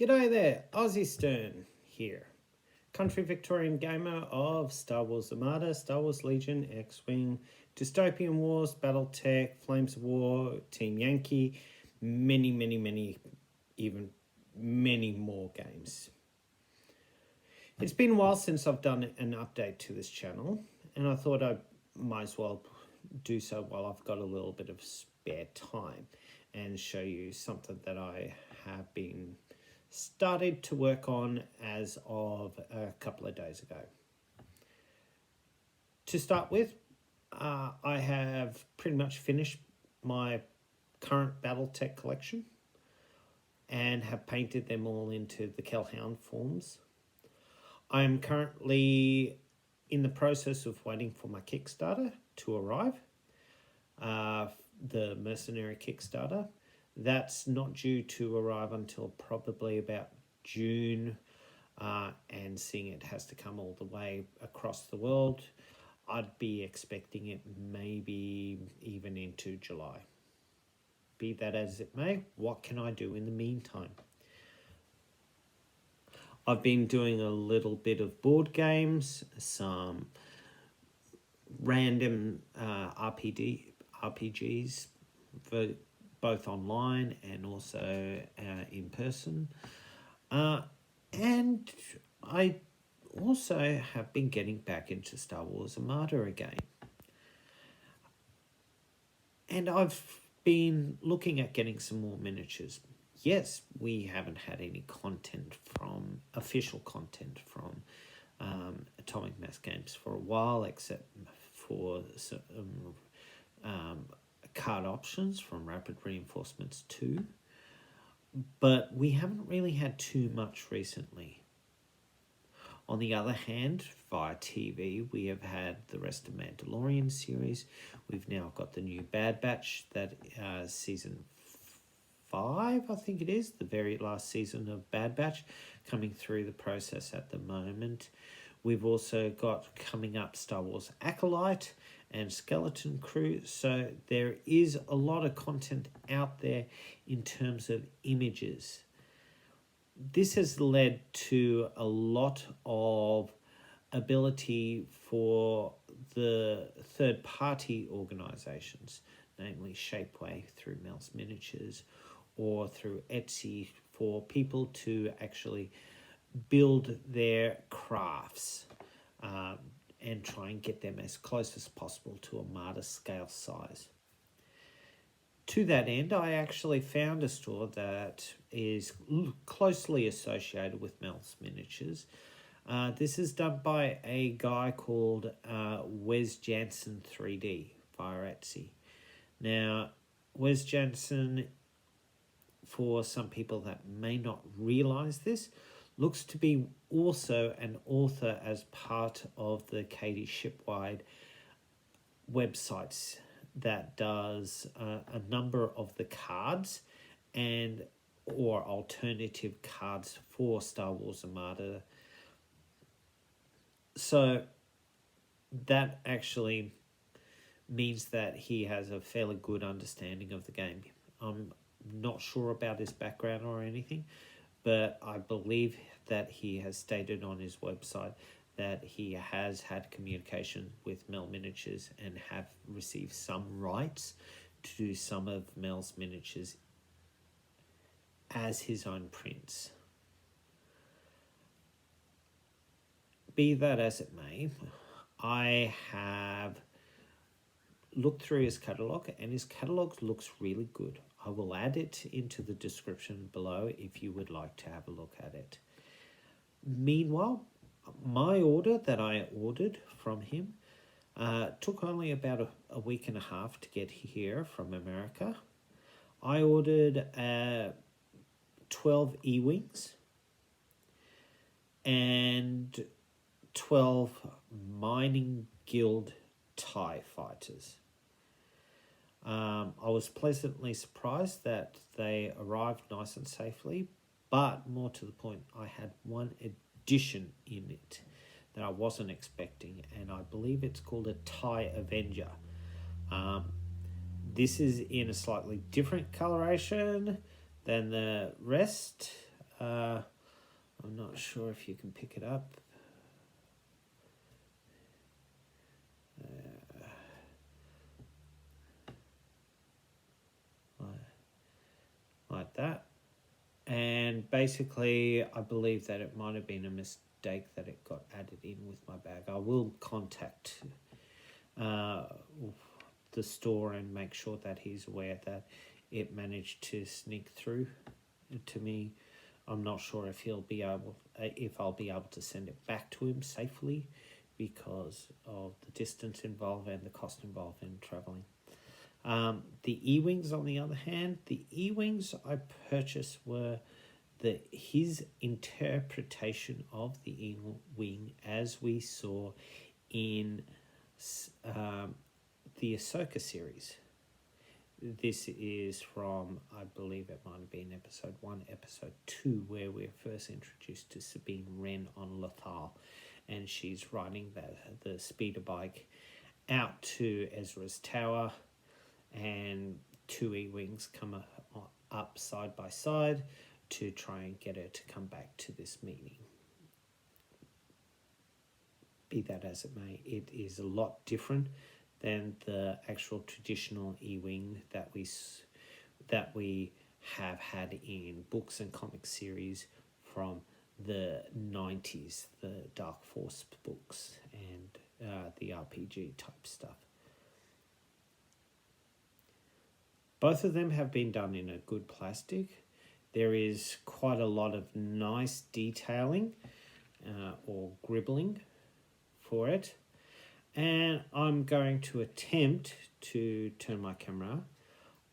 G'day there, Aussie Stern here. Country Victorian gamer of Star Wars Armada, Star Wars Legion, X-Wing, Dystopian Wars, Battletech, Flames of War, Team Yankee, many more games. It's been a while since I've done an update to this channel, and I thought I might as well do so while I've got a little bit of spare time and show you something that I have been started to work on as of a couple of days ago. To start with, I have pretty much finished my current Battletech collection and have painted them all into the Kellhound forms. I am currently in the process of waiting for my Kickstarter to arrive, the Mercenary Kickstarter. That's not due to arrive until probably about June, and seeing it has to come all the way across the world, I'd be expecting it maybe even into July. Be that as it may, what can I do in the meantime? I've been doing a little bit of board games, some random RPGs, for both online and also in person. And I also have been getting back into Star Wars Armada again. And I've been looking at getting some more miniatures. Yes, we haven't had any official content from Atomic Mass Games for a while, except for some card options from Rapid Reinforcements 2, but we haven't really had too much recently. On the other hand, via TV, we have had the rest of Mandalorian series. We've now got the new Bad Batch, that season 5, I think it is, the very last season of Bad Batch, coming through the process at the moment. We've also got coming up Star Wars Acolyte and Skeleton Crew, so there is a lot of content out there in terms of images. This has led to a lot of ability for the third-party organisations, namely Shapeway through Mel's Miniatures or through Etsy, for people to actually build their crafts and try and get them as close as possible to Armada scale size. To that end, I actually found a store that is closely associated with Mel's Miniatures. This is done by a guy called Wes Janson 3D via Etsy. Now, Wes Janson, for some people that may not realise this, looks to be also an author as part of the Katie Shipwide websites that does a number of the cards and or alternative cards for Star Wars Armada. So that actually means that he has a fairly good understanding of the game. I'm not sure about his background or anything, but I believe that he has stated on his website that he has had communication with Mel Miniatures and have received some rights to do some of Mel's Miniatures as his own prints. Be that as it may, I have looked through his catalogue, and his catalogue looks really good. I will add it into the description below if you would like to have a look at it. Meanwhile, my order that I ordered from him took only about a week and a half to get here from America. I ordered 12 E-Wings and 12 Mining Guild TIE Fighters. I was pleasantly surprised that they arrived nice and safely, but more to the point, I had one addition in it that I wasn't expecting, and I believe it's called a TIE Avenger. This is in a slightly different coloration than the rest. I'm not sure if you can pick it up. Like that. And basically, I believe that it might have been a mistake that it got added in with my bag. I will contact the store and make sure that he's aware that it managed to sneak through to me. I'm not sure if I'll be able to send it back to him safely because of the distance involved and the cost involved in traveling. The E-Wings, on the other hand, the E-Wings I purchased were his interpretation of the E-Wing as we saw in the Ashoka series. This is from, I believe it might have been episode 1, episode 2, where we're first introduced to Sabine Wren on Lothal, and she's riding the speeder bike out to Ezra's tower, and 2 E-Wings come up side by side to try and get her to come back to this meeting. Be that as it may, it is a lot different than the actual traditional E-Wing that we have had in books and comic series from the 90s, the Dark Force books and the RPG type stuff. Both of them have been done in a good plastic. There is quite a lot of nice detailing or gribbling for it. And I'm going to attempt to turn my camera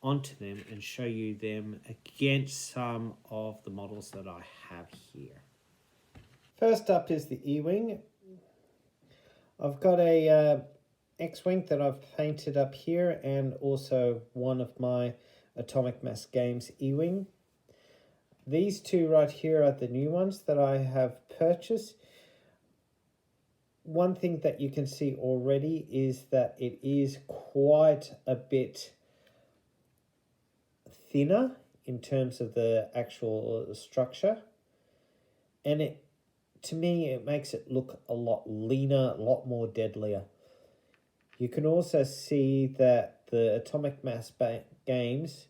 onto them and show you them against some of the models that I have here. First up is the E-Wing. I've got a X-Wing that I've painted up here, and also one of my Atomic Mass Games E-Wing. These two right here are the new ones that I have purchased. One thing that you can see already is that it is quite a bit thinner in terms of the actual structure, and to me it makes it look a lot leaner, a lot more deadlier. You can also see that the Atomic Mass Games,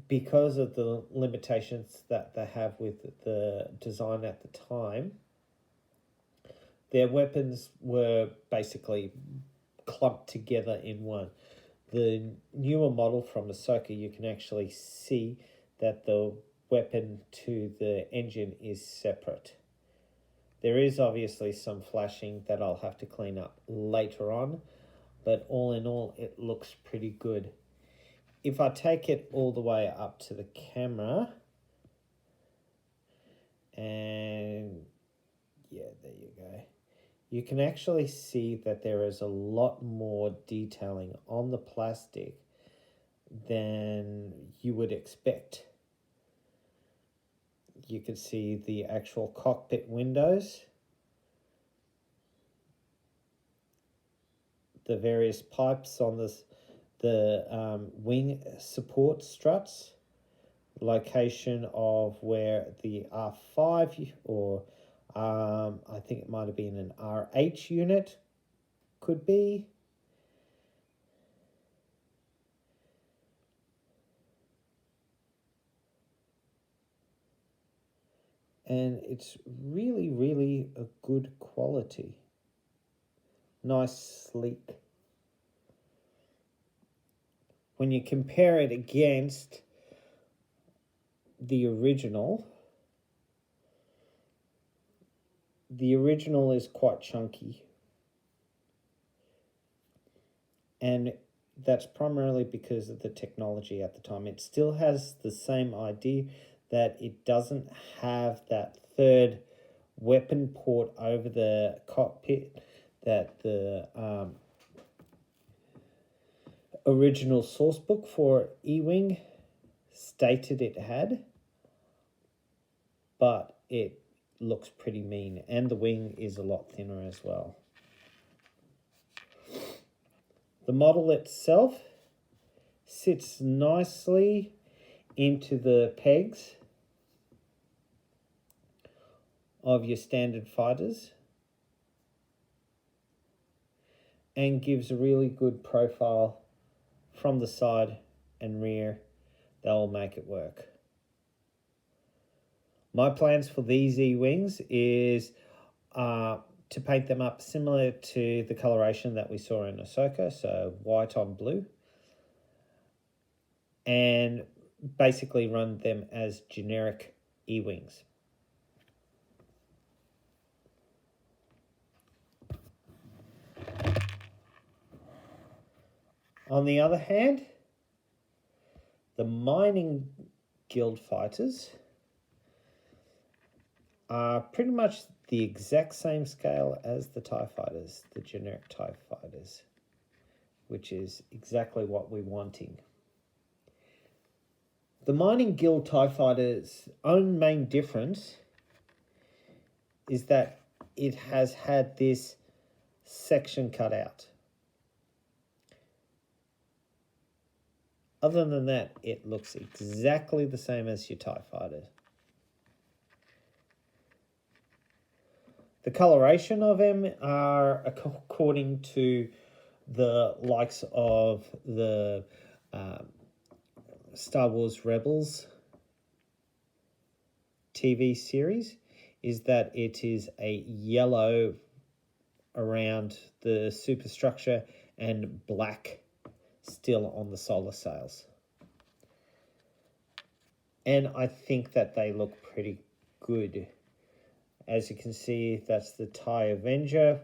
because of the limitations that they have with the design at the time, their weapons were basically clumped together in one. The newer model from Ahsoka, you can actually see that the weapon to the engine is separate. There is obviously some flashing that I'll have to clean up later on, but all in all, it looks pretty good. If I take it all the way up to the camera, and yeah, there you go. You can actually see that there is a lot more detailing on the plastic than you would expect. You can see the actual cockpit windows, the various pipes on the wing support struts, location of where the R5 or I think it might have been an RH unit could be. And it's really, really a good quality. Nice, sleek. When you compare it against the original is quite chunky. And that's primarily because of the technology at the time. It still has the same idea that it doesn't have that third weapon port over the cockpit that the original source book for E-Wing stated it had, but it looks pretty mean, and the wing is a lot thinner as well. The model itself sits nicely into the pegs. of your standard fighters and gives a really good profile from the side and rear that will make it work. My plans for these E-Wings is to paint them up similar to the coloration that we saw in Ashoka, so white on blue, and basically run them as generic E-Wings. On the other hand, the mining guild fighters are pretty much the exact same scale as the TIE fighters, the generic TIE fighters, which is exactly what we're wanting. The mining guild TIE fighters' own main difference is that it has had this section cut out. Other than that, it looks exactly the same as your TIE fighter. The coloration of them are according to the likes of the Star Wars Rebels TV series, is that it is a yellow around the superstructure and black still on the solar sails. And I think that they look pretty good. As you can see, that's the TIE Avenger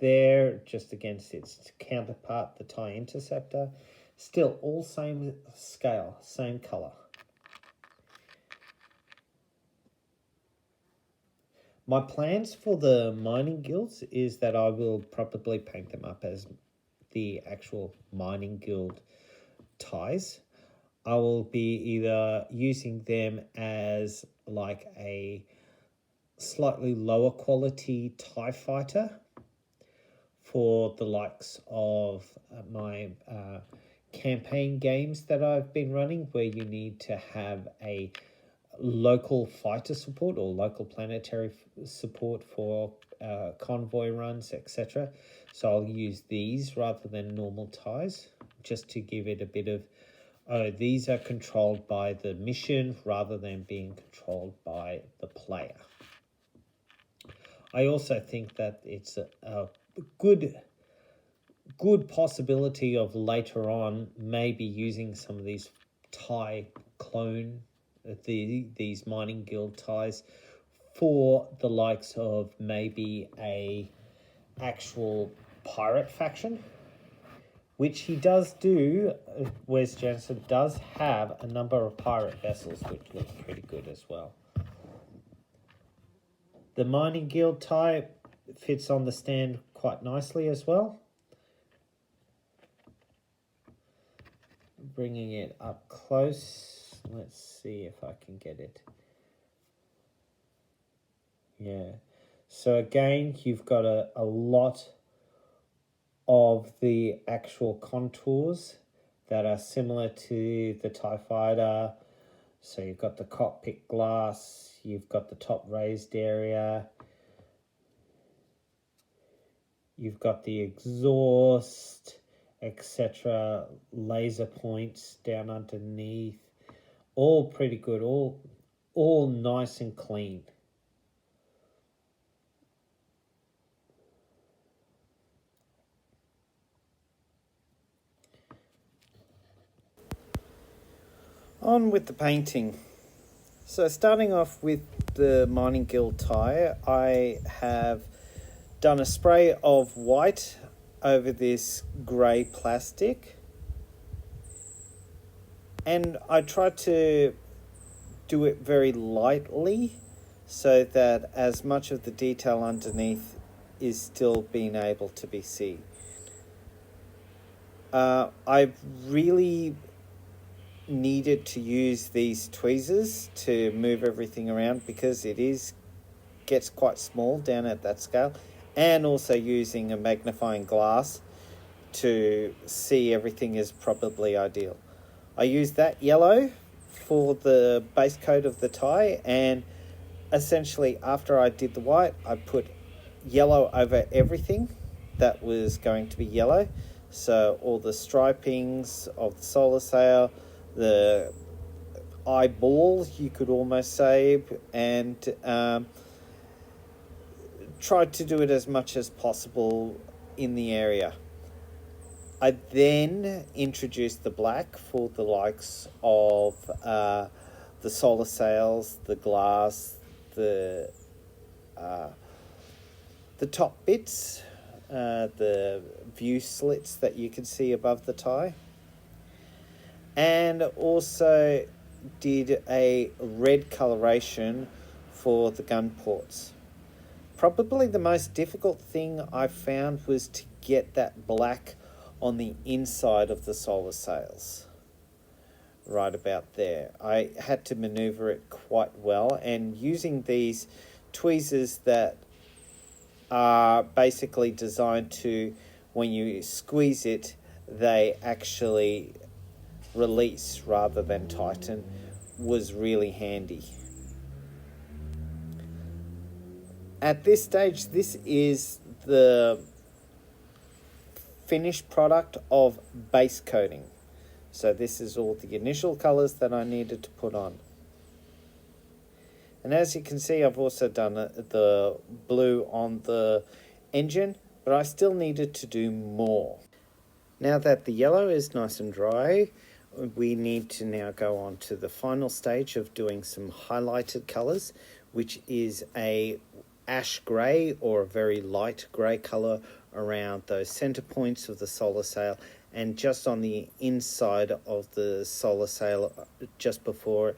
there, just against its counterpart, the TIE Interceptor. Still all same scale, same colour. My plans for the mining guilds is that I will probably paint them up as the actual mining guild ties. I will be either using them as like a slightly lower quality TIE fighter for the likes of my campaign games that I've been running, where you need to have a local fighter support or local planetary support for convoy runs, etc. So I'll use these rather than normal ties, just to give it a bit of, these are controlled by the mission rather than being controlled by the player. I also think that it's a good possibility of later on maybe using some of these TIE clone, these mining guild ties, for the likes of maybe a actual pirate faction, which he does do. Wes Janson does have a number of pirate vessels which look pretty good as well. The mining guild tie fits on the stand quite nicely as well. Bringing it up close, let's see if I can get it. Yeah, so again, you've got a lot of the actual contours that are similar to the TIE fighter. So you've got the cockpit glass, you've got the top raised area, you've got the exhaust, etc., laser points down underneath, all pretty good, all nice and clean. On with the painting. So starting off with the mining guild tie, I have done a spray of white over this grey plastic, and I tried to do it very lightly so that as much of the detail underneath is still being able to be seen. I've really needed to use these tweezers to move everything around because it gets quite small down at that scale, and also using a magnifying glass to see everything is probably ideal. I used that yellow for the base coat of the tie, and essentially, after I did the white, I put yellow over everything that was going to be yellow. So all the stripings of the solar sail, the eyeball, you could almost say, and tried to do it as much as possible in the area. I then introduced the black for the likes of the solar sails, the glass, the top bits, the view slits that you can see above the tie, and also did a red coloration for the gun ports. Probably the most difficult thing I found was to get that black on the inside of the solar sails. Right about there. I had to maneuver it quite well, and using these tweezers that are basically designed to, when you squeeze it, they actually release rather than tighten, was really handy. At this stage, this is the finished product of base coating. So this is all the initial colours that I needed to put on. And as you can see, I've also done the blue on the engine, but I still needed to do more. Now that the yellow is nice and dry, we need to now go on to the final stage of doing some highlighted colours, which is a ash grey or a very light grey colour around those centre points of the solar sail, and just on the inside of the solar sail just before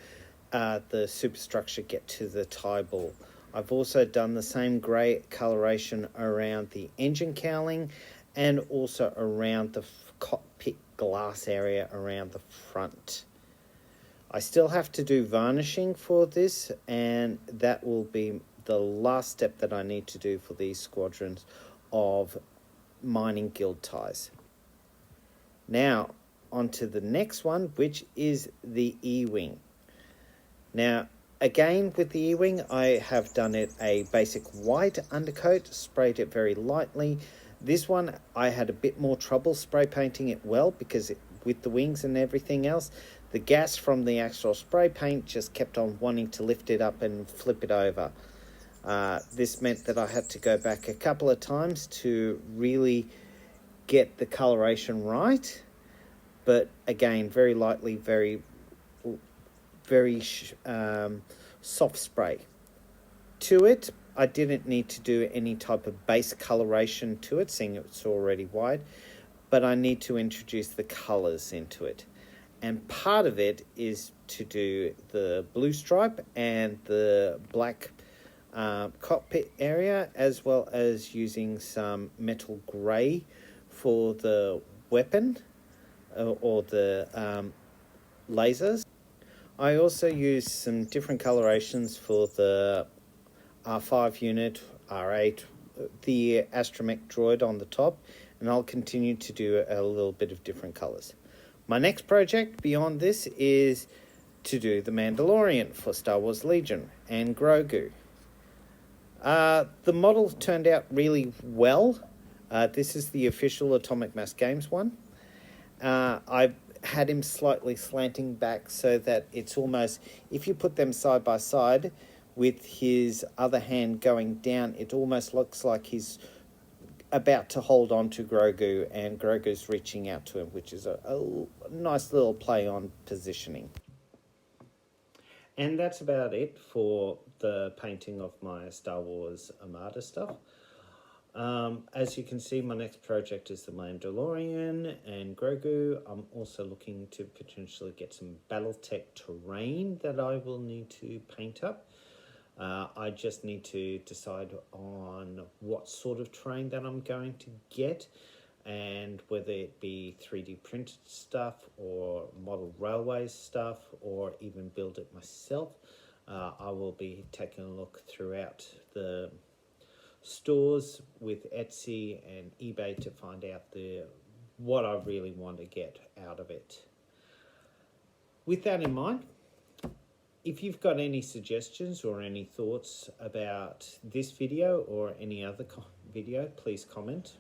the superstructure get to the tie ball. I've also done the same grey coloration around the engine cowling and also around the cockpit glass area around the front. I still have to do varnishing for this, and that will be the last step that I need to do for these squadrons of mining guild ties. Now, on to the next one, which is the E-wing. Now, again, with the E-wing, I have done it a basic white undercoat, sprayed it very lightly. This one, I had a bit more trouble spray painting it well, because with the wings and everything else, the gas from the actual spray paint just kept on wanting to lift it up and flip it over. This meant that I had to go back a couple of times to really get the coloration right, but again, very lightly, very soft spray. To it, I didn't need to do any type of base coloration to it, seeing it's already white, but I need to introduce the colours into it. And part of it is to do the blue stripe and the black cockpit area, as well as using some metal grey for the weapon or the lasers. I also used some different colorations for the R5 unit, R8, the astromech droid on the top, and I'll continue to do a little bit of different colours. My next project beyond this is to do the Mandalorian for Star Wars Legion and Grogu. The model turned out really well. This is the official Atomic Mass Games one. I've had him slightly slanting back so that it's almost, if you put them side by side with his other hand going down, it almost looks like he's about to hold on to Grogu and Grogu's reaching out to him, which is a nice little play on positioning. And that's about it for the painting of my Star Wars Armada stuff. As you can see, my next project is the Mandalorian and Grogu. I'm also looking to potentially get some Battletech terrain that I will need to paint up. I just need to decide on what sort of terrain that I'm going to get, and whether it be 3D printed stuff or model railway stuff or even build it myself. I will be taking a look throughout the stores with Etsy and eBay to find out what I really want to get out of it. With that in mind, if you've got any suggestions or any thoughts about this video or any other video, please comment.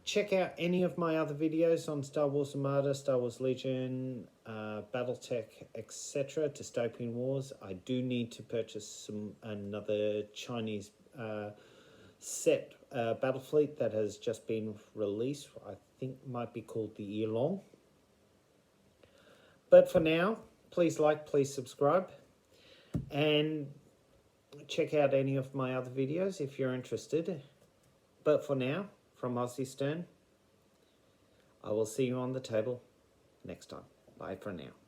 Check out any of my other videos on Star Wars Armada, Star Wars Legion, Battletech, etc. Dystopian Wars. I do need to purchase another Chinese set battle fleet that has just been released. I think it might be called the Yilong. But for now, please like, please subscribe, and check out any of my other videos if you're interested. But for now, from Aussie Stern, I will see you on the table next time. Bye for now.